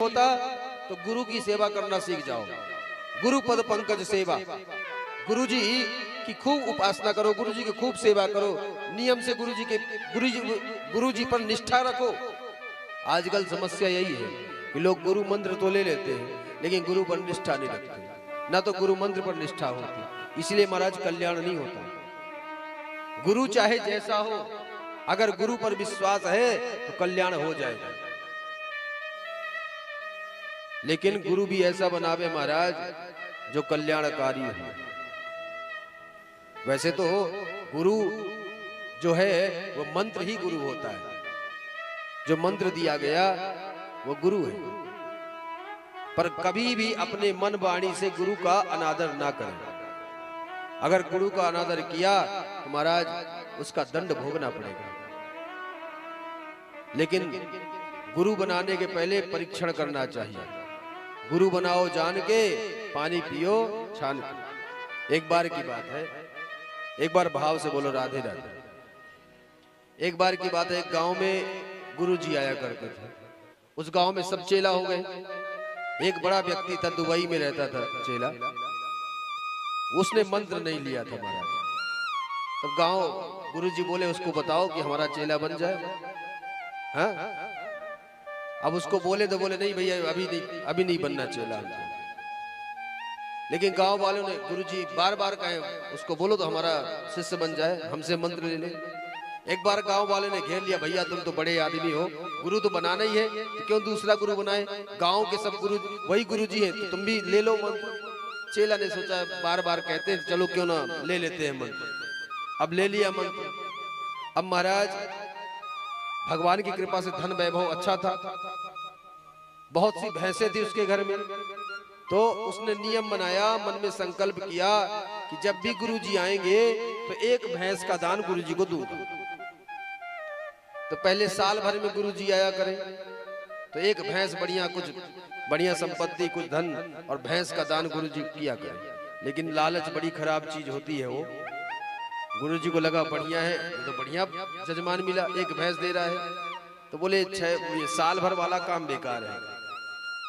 होता तो गुरु की सेवा करना सीख जाओ। गुरु पद पंकज सेवा, गुरु जी की खूब उपासना करो, गुरु जी की खूब सेवा करो, नियम से गुरु जी पर निष्ठा रखो। आजकल समस्या यही है कि लोग गुरु मंत्र तो ले लेते हैं लेकिन गुरु पर निष्ठा नहीं रखते, ना तो गुरु मंत्र पर निष्ठा होती, इसलिए महाराज कल्याण नहीं होता। गुरु चाहे जैसा हो, अगर गुरु पर विश्वास है तो कल्याण हो जाएगा। लेकिन गुरु भी ऐसा बनावे महाराज जो कल्याणकारी हो। वैसे तो गुरु जो है वो मंत्र ही गुरु होता है, जो मंत्र दिया गया वो गुरु है। पर कभी भी अपने मन वाणी से गुरु का अनादर ना करें। अगर गुरु का अनादर किया तो महाराज उसका दंड भोगना पड़ेगा। लेकिन गुरु बनाने के पहले परीक्षण करना चाहिए। गुरु बनाओ जान के, पानी पियो छान के। एक बार की बात है, एक बार भाव से बोलो राधे राधे। एक बार की बात है, एक गांव में गुरु जी आया करते थे। उस गांव में सब चेला हो गए। एक बड़ा व्यक्ति था, दुबई में रहता था चेला, उसने मंत्र नहीं लिया था महाराज। तब गांव गुरु जी बोले उसको बताओ कि हमारा चेला बन जाए। हाँ? अब उसको बोले तो बोले नहीं भैया अभी नहीं बनना चेला। लेकिन गांव वालों ने गुरुजी बार बार कहे उसको बोलो तो हमारा शिष्य बन जाए, हमसे मंत्र ले ले। एक बार गांव वाले ने घेर लिया, भैया तुम तो बड़े आदमी हो, गुरु तो बनाना ही है तो क्यों दूसरा गुरु बनाए, गांव के सब गुरु वही गुरुजी हैं तो तुम भी ले लो मंत्र। चेला ने सोचा बार बार कहते हैं चलो क्यों ना ले लेते हैं मंत्र। अब ले लिया मंत्र। अब महाराज भगवान की कृपा से धन वैभव अच्छा था, बहुत सी भैंसें थी उसके घर में। तो उसने नियम बनाया, मन में संकल्प किया कि जब भी गुरुजी आएंगे तो एक भैंस का दान गुरुजी को दूंगा। तो पहले साल भर में गुरुजी आया करें तो एक भैंस बढ़िया संपत्ति, कुछ धन और भैंस का दान गुरुजी किया करें। लेकिन लालच बड़ी खराब चीज होती है। वो गुरुजी को लगा बढ़िया है तो बढ़िया जजमान मिला, एक भैंस दे रहा है। तो बोले ये साल भर वाला काम बेकार है,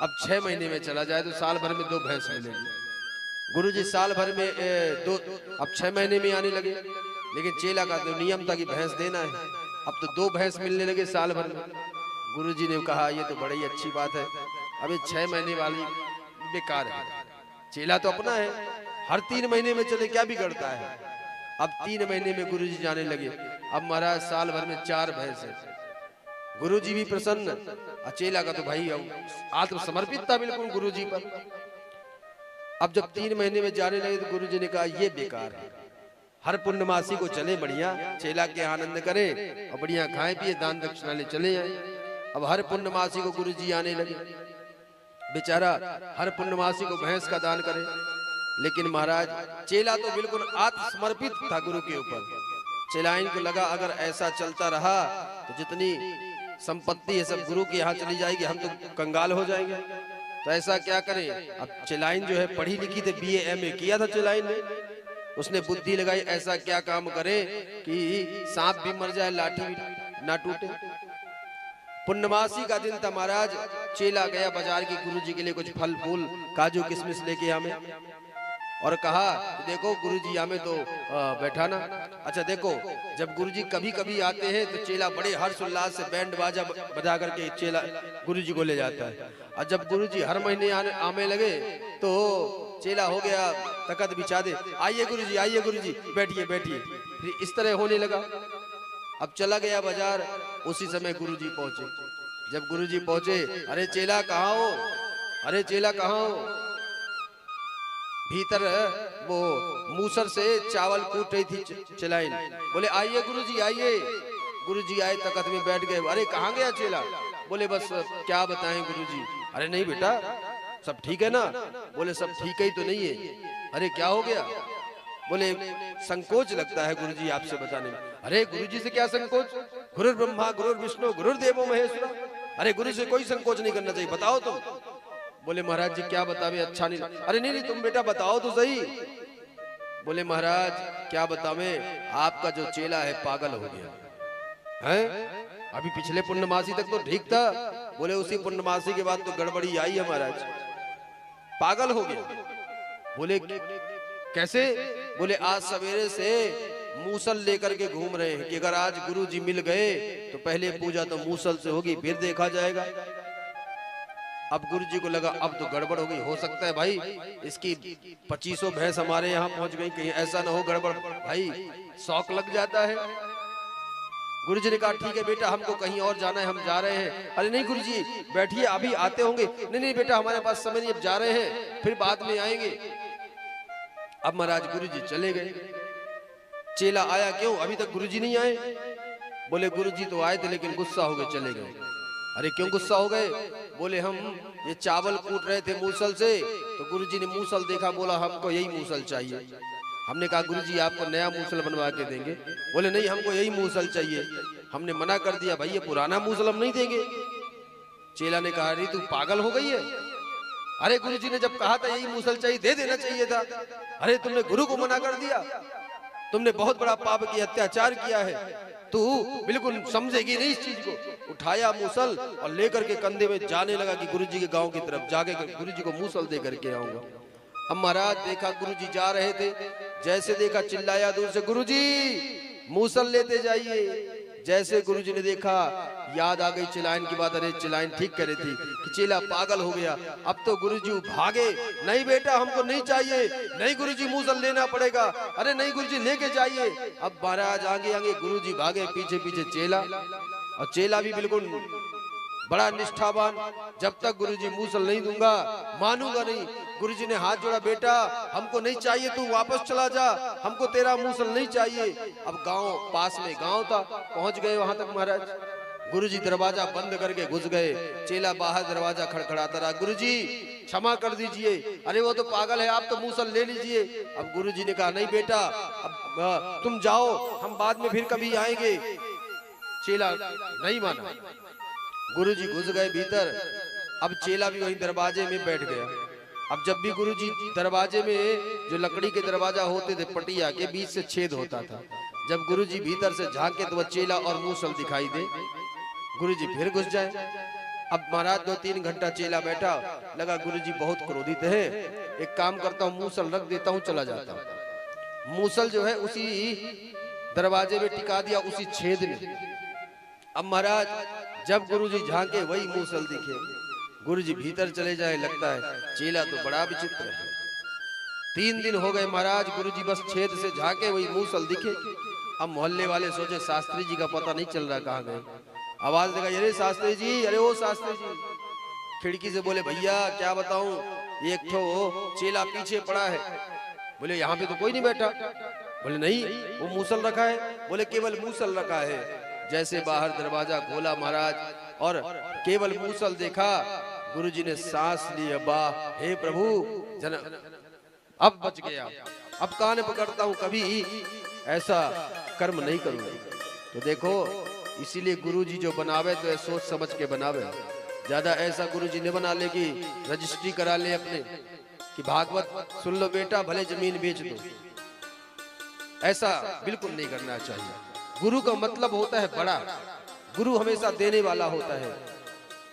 अब 6 महीने में चला जाए तो साल भर में 2 भैंस मिलेगी। गुरुजी साल भर में अब 6 महीने में आने लगे। लेकिन चेला का तो नियम था कि भैंस देना है, अब तो 2 भैंस मिलने लगे साल भर में। गुरुजी ने कहा ये तो बड़ी अच्छी बात है, अब ये 6 महीने वाली बेकार है। चेला तो अपना है, हर 3 महीने में चले क्या बिगड़ता है। अब 3 महीने में गुरुजी जाने लगे। अब महाराज साल भर में 4 भैंस है। गुरुजी भी प्रसन्न, चेला का तो भाई आत्मसमर्पित था बिल्कुल गुरुजी पर। अब जब 3 महीने में जाने लगे तो गुरुजी ने कहा ये बेकार है, हर पूर्णमासी को चले बढ़िया चेला के आनंद करें और बढ़िया खाएं पिए दान दक्षिणा ले चले आए। अब हर पूर्णमासी को गुरुजी आने लगे, बेचारा हर पूर्णमासी को भैंस का दान करे। लेकिन महाराज चेला तो बिल्कुल आत्मसमर्पित था गुरु के ऊपर। चेलाइन को लगा अगर ऐसा चलता रहा तो जितनी संपत्ति है सब गुरु के यहाँ चली जाएगी, हम तो कंगाल हो जाएंगे। तो ऐसा क्या करें। अब चेलाइन जो है पढ़ी लिखी थी, BA MA किया था चेलाइन ने। उसने बुद्धि लगाई ऐसा क्या काम करे कि सांप भी मर जाए लाठी भी ना टूटे। पूर्णमासी का दिन था महाराज। चेला गया बाजार की गुरुजी के लिए कुछ फल फूल काजू किशमिश लेके हमें, और कहा देखो गुरुजी हमें तो बैठाना। अच्छा देखो जब गुरुजी कभी कभी आते हैं तो चेला बड़े हर्ष उल्लास से बैंड बाजा बजा करके चेला गुरुजी को ले जाता है। और जब गुरुजी हर महीने आने लगे तो चेला हो गया तकत बिछा दे, आइए गुरुजी बैठिए बैठिए। फिर इस तरह होने लगा। अब चला गया बाजार, उसी समय गुरुजी पहुंचे। जब गुरुजी पहुंचे, अरे चेला कहाँ हो, अरे चेला कहाँ हो। भीतर वो मूसर से चावल कूट रही थी चेलाइन। बोले आइए गुरुजी आइए। गुरुजी आए, तकत में बैठ गए। अरे कहाँ गया चेला। बोले बस क्या बताएं गुरुजी। अरे नहीं बेटा सब ठीक है ना। बोले सब ठीक ही तो नहीं है। अरे क्या हो गया। बोले संकोच लगता है गुरुजी आपसे बताने में। अरे गुरुजी से क्या संकोच, गुरुर् ब्रह्मा गुरुर् विष्णु गुरुर्देवो महेश्वरा। अरे गुरु से कोई संकोच नहीं करना चाहिए, बताओ तुम। बोले महाराज जी क्या बतावे, अच्छा नहीं। अरे नहीं तुम बेटा बताओ तो सही। बोले महाराज क्या बतावे, आपका जो चेला है पागल हो गया है। अभी पिछले पूर्णमासी तक तो ठीक था, बोले उसी पूर्णमासी के बाद तो गड़बड़ी आई है महाराज, पागल हो गया। बोले कैसे? बोले आज सवेरे से मूसल लेकर के घूम रहे हैं कि अगर आज गुरुजी मिल गए तो पहले पूजा तो मूसल से होगी, फिर देखा जाएगा। अब गुरुजी को लगा अब तो गड़बड़ हो गई, हो सकता है भाई इसकी 2500 भैंस हमारे यहाँ पहुंच गई, कहीं ऐसा ना हो गड़बड़, भाई शौक लग जाता है। गुरुजी ने कहा ठीक है बेटा हमको कहीं और जाना है, हम जा रहे हैं। अरे नहीं गुरुजी बैठिए अभी आते होंगे। नहीं नहीं बेटा हमारे पास समय नहीं, अब जा रहे हैं फिर बाद में आएंगे। अब महाराज गुरुजी चले गए। चेला आया, क्यों अभी तक गुरुजी नहीं आए? बोले गुरुजी तो आए थे लेकिन गुस्सा हो गए चले गए। अरे क्यों गुस्सा हो गए? बोले हम ये चावल कूट रहे थे मूसल से तो गुरुजी ने मूसल देखा, बोला हमको यही मूसल चाहिए। हमने कहा गुरुजी आपको नया मूसल बनवा के देंगे। बोले नहीं हमको यही मूसल चाहिए। हमने मना कर दिया भाई ये पुराना मूसल हम नहीं देंगे। चेला ने कहा अरे तू पागल हो गई है? अरे गुरुजी ने जब कहा था यही मूसल चाहिए दे देना चाहिए था। अरे तुमने गुरु को मना कर दिया, तुमने बहुत बड़ा पाप किया, अत्याचार किया है, तू बिल्कुल समझेगी नहीं इस चीज को। उठाया मूसल और लेकर के कंधे में जाने लगा कि गुरुजी के गांव की तरफ जाके गुरुजी को मूसल दे करके आऊंगा। अब महाराज देखा गुरुजी जा रहे थे, जैसे देखा चिल्लाया दूर से गुरुजी मूसल लेते जाइए। जैसे गुरुजी ने देखा याद आ गई चिलाइन की बात। अरे चिलाइन ठीक कह रही थी कि चेला पागल हो गया। अब तो गुरुजी भागे, नहीं बेटा हमको नहीं चाहिए, नहीं गुरुजी मूसल लेना पड़ेगा। अरे नहीं गुरुजी लेके जाइए। अब महाराज आगे आगे गुरुजी भागे, पीछे पीछे चेला, और चेला भी बिल्कुल बड़ा निष्ठावान, जब तक गुरुजी मूसल नहीं दूंगा मानूंगा नहीं। गुरुजी ने हाथ जोड़ा, बेटा हमको नहीं चाहिए, तू वापस चला जा, हमको तेरा मूसल नहीं चाहिए। अब गांव पास में गांव था, पहुंच गए वहां तक महाराज। गुरुजी दरवाजा बंद करके घुस गए। चेला बाहर दरवाजा खड़खड़ाता रहा, गुरुजी क्षमा कर दीजिए। अरे वो तो पागल है, आप तो मूसल ले लीजिए। अब गुरुजी ने कहा नहीं बेटा अब तुम जाओ, हम बाद में फिर कभी आएंगे। चेला नहीं माना। गुरुजी घुस गए भीतर। अब चेला भी वहीं दरवाजे में बैठ गया। अब जब भी गुरुजी दरवाजे में जो लकड़ी के दरवाजा होते थे पटिया के बीच से छेद होता था, जब गुरुजी भीतर से झांके तो वह चेला और मूसल दिखाई दे, गुरुजी फिर घुस जाए। अब महाराज 2-3 घंटा चेला बैठा, लगा गुरुजी बहुत क्रोधित है, एक काम करता हूँ मूसल रख देता हूँ, चला जाता हूँ। मूसल जो है उसी दरवाजे में टिका दिया, उसी छेद में। अब महाराज जब गुरुजी झांके वही मूसल दिखे। गुरुजी भीतर चले जाए, लगता है चेला तो बड़ा विचित्र है। 3 दिन हो गए महाराज, गुरुजी बस छेद से झांके वही मूसल दिखे। अब मोहल्ले वाले सोचे शास्त्री जी का पता नहीं चल रहा कहाँ गए। आवाज लगा, अरे शास्त्री जी, अरे ओ शास्त्री जी। खिड़की से बोले भैया क्या बताऊं, एक ठो चेला पीछे पड़ा है। बोले यहाँ पे तो कोई नहीं बैठा। बोले नहीं वो मूसल रखा है। बोले केवल मूसल रखा है। जैसे बाहर दरवाजा खोला महाराज और केवल मूसल देखा, गुरुजी ने सांस ली, अब्बा हे प्रभु जन अब बच गया, अब कान पकड़ता हूं, कभी ऐसा कर्म नहीं करूंगा। तो देखो इसीलिए गुरुजी जो बनावे तो सोच समझ के बनावे। ज्यादा ऐसा गुरुजी ने बना ले कि रजिस्ट्री करा ले अपने कि भागवत सुन लो बेटा भले जमीन बेच दो, ऐसा बिल्कुल नहीं करना चाहिए। गुरु का मतलब होता है बड़ा, गुरु हमेशा देने वाला होता है।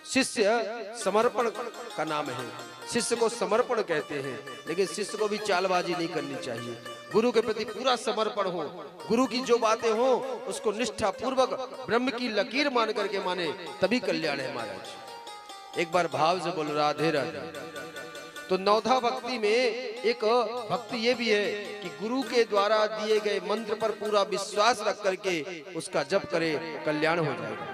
शिष्य समर्पण का नाम है, शिष्य को समर्पण कहते हैं। लेकिन शिष्य को भी चालबाजी नहीं करनी चाहिए, गुरु के प्रति पूरा समर्पण हो। गुरु की जो बातें हो उसको निष्ठा पूर्वक ब्रह्म की लकीर मान करके माने, तभी कल्याण है महाराज। एक बार भाव से बोलो राधे राधे। तो नवधा भक्ति में एक भक्ति ये भी है कि गुरु के द्वारा दिए गए मंत्र पर पूरा विश्वास रख करके उसका जप करे, कल्याण हो जाएगा।